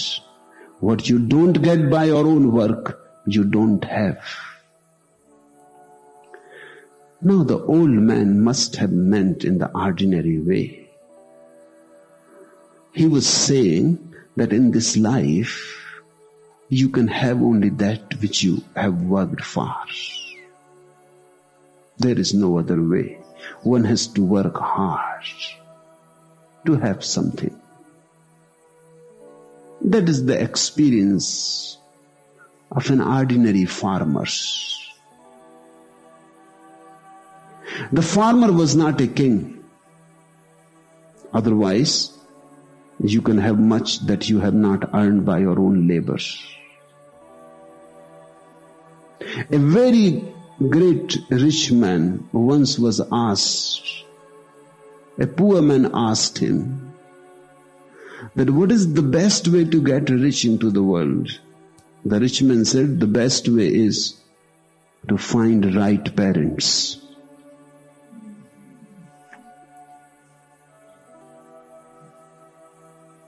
what you don't get by your own work, you don't have. Now the old man must have meant in the ordinary way. He was saying that in this life, you can have only that which you have worked for. There is no other way. One has to work hard to have something. That is the experience of an ordinary farmer. The farmer was not a king. Otherwise, you can have much that you have not earned by your own labor. A very great rich man once was asked, a poor man asked him, that what is the best way to get rich into the world? The rich man said, the best way is to find right parents.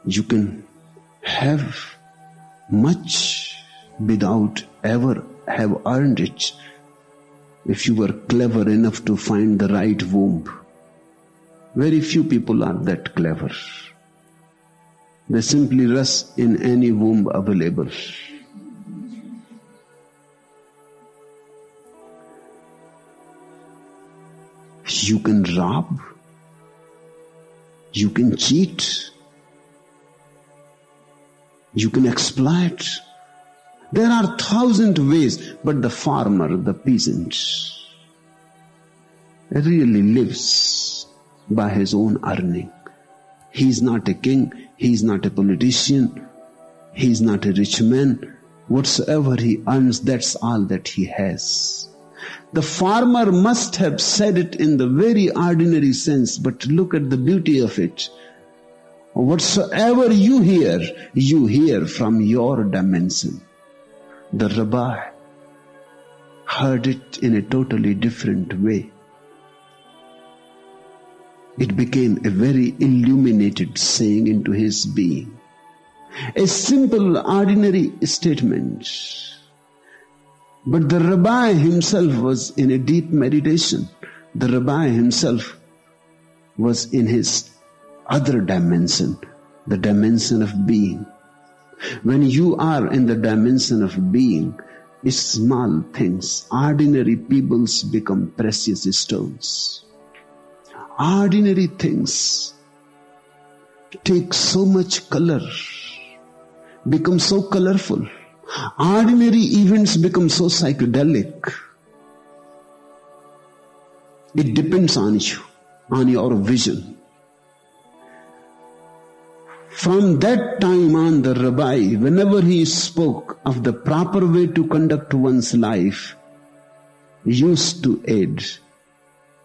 You can have much without ever have earned it if you were clever enough to find the right womb. Very few people are that clever. They simply rush in any womb available. You can rob, you can cheat, you can exploit. There are 1,000 ways, but the farmer, the peasant, really lives by his own earning. He is not a king, he is not a politician, he is not a rich man. Whatsoever he earns, that's all that he has. The farmer must have said it in the very ordinary sense, but look at the beauty of it. Whatsoever you hear from your dimension. The rabbi heard it in a totally different way. It became a very illuminated saying into his being. A simple, ordinary statement. But the rabbi himself was in a deep meditation. The rabbi himself was in his other dimension, the dimension of being. When you are in the dimension of being, small things, ordinary peoples become precious stones. Ordinary things take so much color, become so colorful. Ordinary events become so psychedelic. It depends on you, on your vision. From that time on, the rabbi, whenever he spoke of the proper way to conduct one's life, used to aid.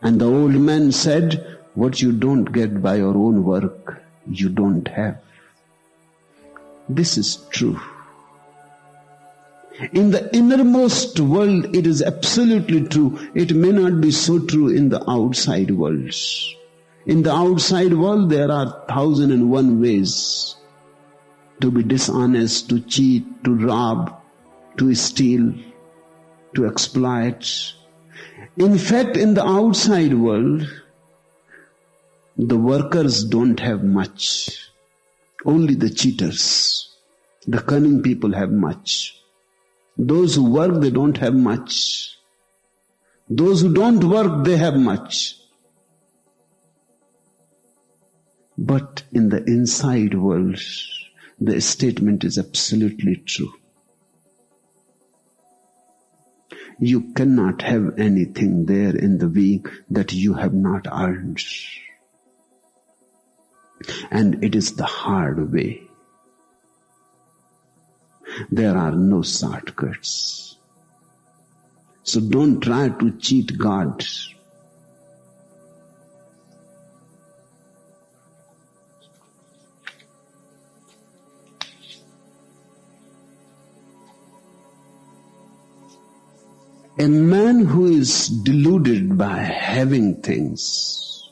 And the old man said, what you don't get by your own work, you don't have. This is true. In the innermost world, it is absolutely true. It may not be so true in the outside world. In the outside world, there are 1,001 ways to be dishonest, to cheat, to rob, to steal, to exploit. In fact, in the outside world, the workers don't have much. Only the cheaters, the cunning people have much. Those who work, they don't have much. Those who don't work, they have much. But in the inside world, the statement is absolutely true. You cannot have anything there in the being that you have not earned. And it is the hard way. There are no shortcuts. So don't try to cheat God. A man who is deluded by having things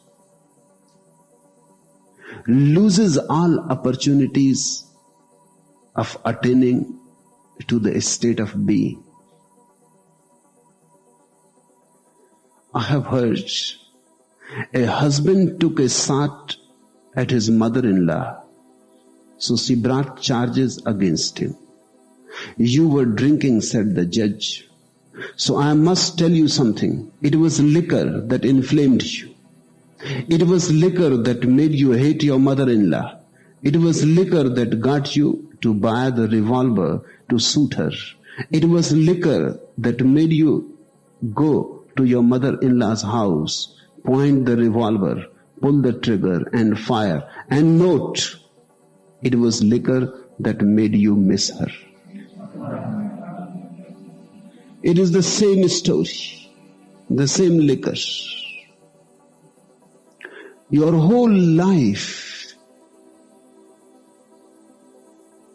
loses all opportunities of attaining to the state of being. I have heard a husband took a shot at his mother-in-law So she brought charges against him. You were drinking, said the judge. So I must tell you something. It was liquor that inflamed you. It was liquor that made you hate your mother-in-law. It was liquor that got you to buy the revolver to shoot her. It was liquor that made you go to your mother-in-law's house, point the revolver, pull the trigger and fire. And note, it was liquor that made you miss her. It is the same story, the same liquor. Your whole life,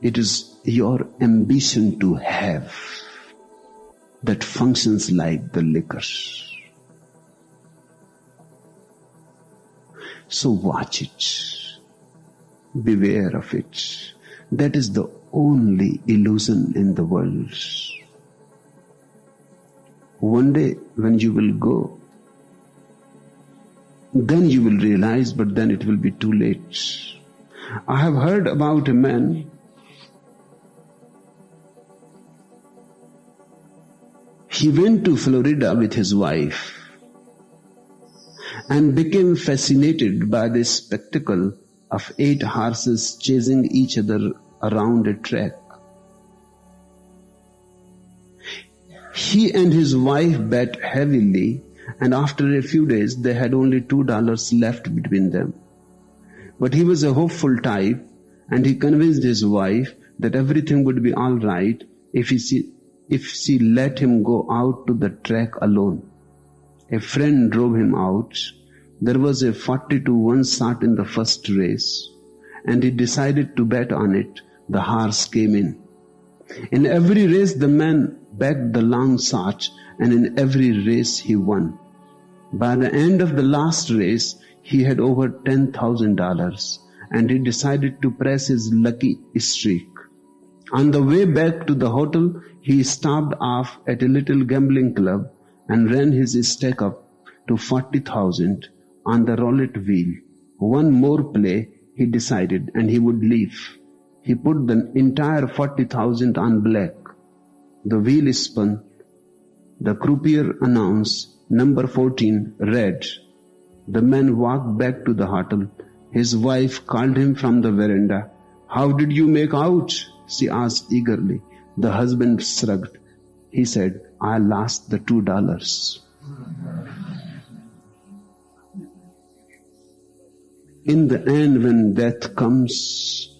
it is your ambition to have that functions like the liquor. So watch it. Beware of it. That is the only illusion in the world. One day when you will go, then you will realize, but then it will be too late. I have heard about a man. He went to Florida with his wife and became fascinated by the spectacle of 8 horses chasing each other around a track. He and his wife bet heavily, and after a few days they had only $2 left between them. But he was a hopeful type, and he convinced his wife that everything would be all right if she let him go out to the track alone. A friend drove him out. There was a 40-1 start in the first race, and he decided to bet on it. The horse came in. In every race the man backed the long shot, and in every race he won. By the end of the last race, he had over $10,000, and he decided to press his lucky streak. On the way back to the hotel, he stopped off at a little gambling club and ran his stake up to 40,000 on the roulette wheel. One more play, he decided, and he would leave. He put the entire 40,000 on black. The wheel spun. The croupier announced, number 14, red. The man walked back to the hotel. His wife called him from the veranda. How did you make out? She asked eagerly. The husband shrugged. He said, I lost the $2. In the end, when death comes,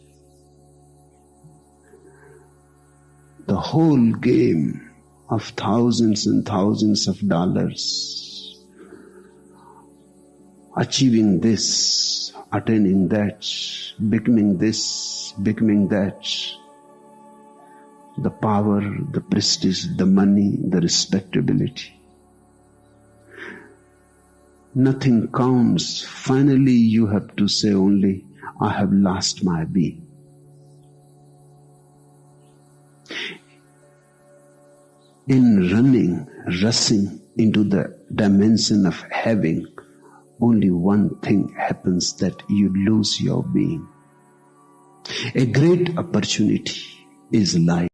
the whole game of thousands and thousands of dollars, achieving this, attaining that, becoming this, becoming that, the power, the prestige, the money, the respectability. Nothing counts. Finally, you have to say only, I have lost my being. In running, rushing into the dimension of having, only one thing happens, that you lose your being. A great opportunity is life.